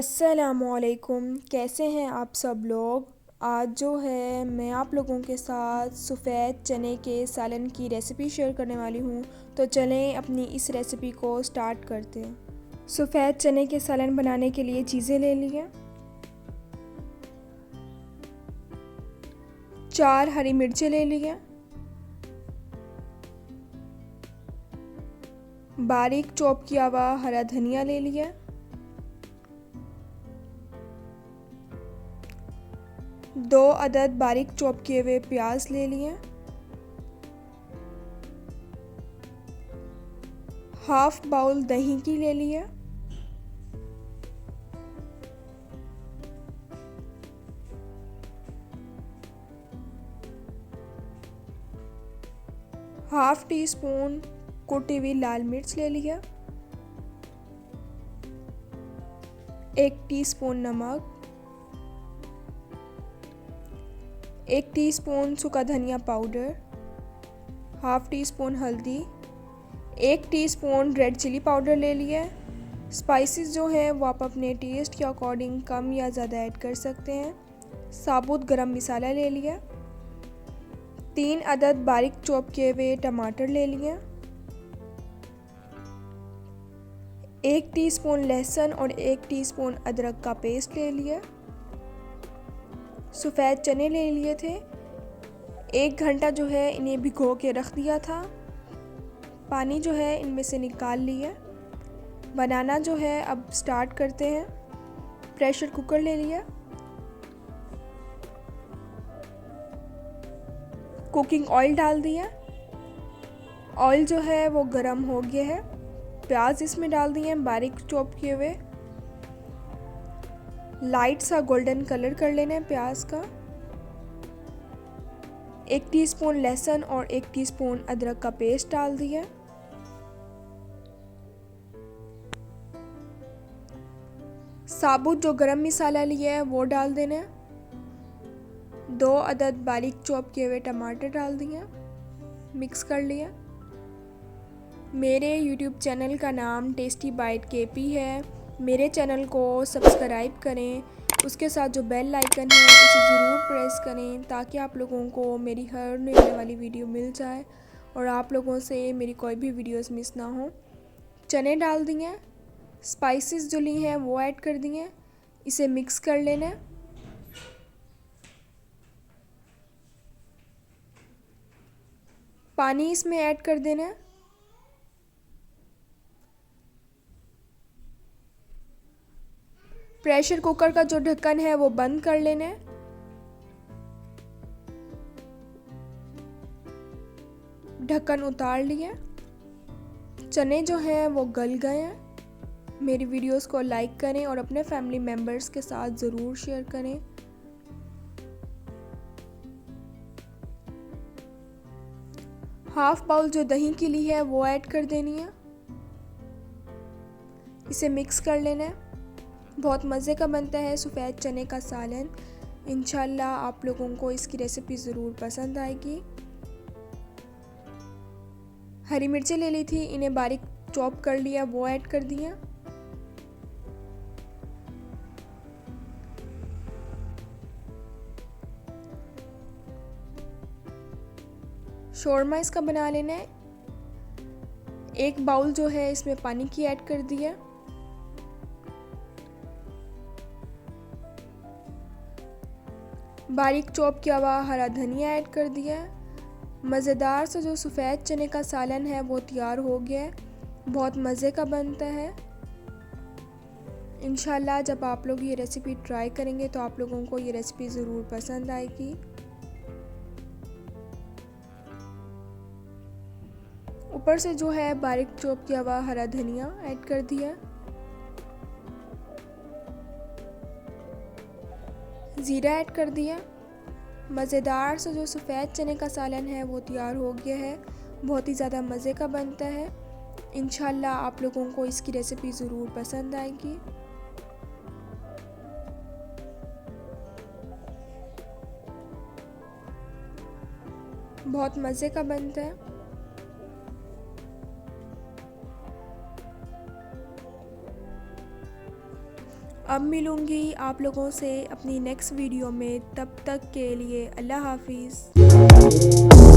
अस्सलामुअलैकुम, कैसे हैं आप सब लोग। आज जो है मैं आप लोगों के साथ सफ़ेद चने के सालन की रेसिपी शेयर करने वाली हूँ। तो चलें अपनी इस रेसिपी को स्टार्ट करते हैं। सफ़ेद चने के सालन बनाने के लिए चीज़ें ले लिए। 4 हरी मिर्चें ले लिए। बारीक चॉप किया हुआ हरा धनिया ले लिया। 2 अदद बारीक चॉप किए हुए प्याज ले लिए। हाफ बाउल दही की ले लिया। हाफ टी स्पून कुटी हुई लाल मिर्च ले लिया। 1 टीस्पून नमक। 1 टीस्पून सूखा धनिया पाउडर। हाफ टी स्पून हल्दी। 1 टीस्पून रेड चिली पाउडर ले लिया। स्पाइसेस जो हैं वो आप अपने टेस्ट के अकॉर्डिंग कम या ज़्यादा ऐड कर सकते हैं। साबुत गरम मसाला ले लिया। 3 अदद बारीक चॉप किए हुए टमाटर ले लिया। 1 टीस्पून लहसुन और 1 टीस्पून अदरक का पेस्ट ले लिया। सफ़ेद चने ले लिए थे। 1 घंटा जो है इन्हें भिगो के रख दिया था। पानी जो है इनमें से निकाल लिया। बनाना जो है अब स्टार्ट करते हैं। प्रेशर कुकर ले लिया। कुकिंग ऑयल डाल दिया। ऑयल जो है वो गरम हो गया है। प्याज इसमें डाल दिए हैं बारीक चॉप किए हुए। लाइट सा गोल्डन कलर कर लेना है प्याज का। 1 टीस्पून लहसुन और 1 टीस्पून अदरक का पेस्ट डाल दिया। साबुत जो गरम मसाला लिया है वो डाल देना है। 2 अदद बारीक चॉप किए हुए टमाटर डाल दिए। मिक्स कर लिया। मेरे YouTube चैनल का नाम टेस्टी बाइट केपी है। मेरे चैनल को सब्सक्राइब करें। उसके साथ जो बेल आइकन है उसे ज़रूर प्रेस करें ताकि आप लोगों को मेरी हर नई वाली वीडियो मिल जाए और आप लोगों से मेरी कोई भी वीडियोस मिस ना हो। चने डाल दिए। स्पाइसेस जो ली हैं वो ऐड कर दिए। इसे मिक्स कर लेना है। पानी इसमें ऐड कर देना है। प्रेशर कुकर का जो ढक्कन है वो बंद कर लेना है। ढक्कन उतार लिया। चने जो हैं वो गल गए हैं। मेरी वीडियोस को लाइक करें और अपने फैमिली मेम्बर्स के साथ ज़रूर शेयर करें। हाफ बाउल जो दही की ली है वो ऐड कर देनी है। इसे मिक्स कर लेना है। बहुत मज़े का बनता है सफ़ेद चने का सालन। इंशाल्लाह आप लोगों को इसकी रेसिपी ज़रूर पसंद आएगी। हरी मिर्चें ले ली थी, इन्हें बारीक चॉप कर लिया, वो ऐड कर दिया। शोरमा इसका बना लेना है। 1 बाउल जो है इसमें पानी की ऐड कर दिया। बारीक चॉप किया हुआ हरा धनिया ऐड कर दिया। मज़ेदार सा जो सफ़ेद चने का सालन है वो तैयार हो गया है। बहुत मज़े का बनता है। इंशाल्लाह जब आप लोग ये रेसिपी ट्राई करेंगे तो आप लोगों को ये रेसिपी ज़रूर पसंद आएगी। ऊपर से जो है बारीक चॉप किया हुआ हरा धनिया ऐड कर दिया। ज़ीरा ऐड कर दिया। मज़ेदार से जो सफ़ेद चने का सालन है वो तैयार हो गया है। बहुत ही ज़्यादा मज़े का बनता है। इंशाल्लाह आप लोगों को इसकी रेसिपी ज़रूर पसंद आएगी। बहुत मज़े का बनता है। अब मिलूँगी आप लोगों से अपनी नेक्स्ट वीडियो में, तब तक के लिए अल्लाह हाफिज़।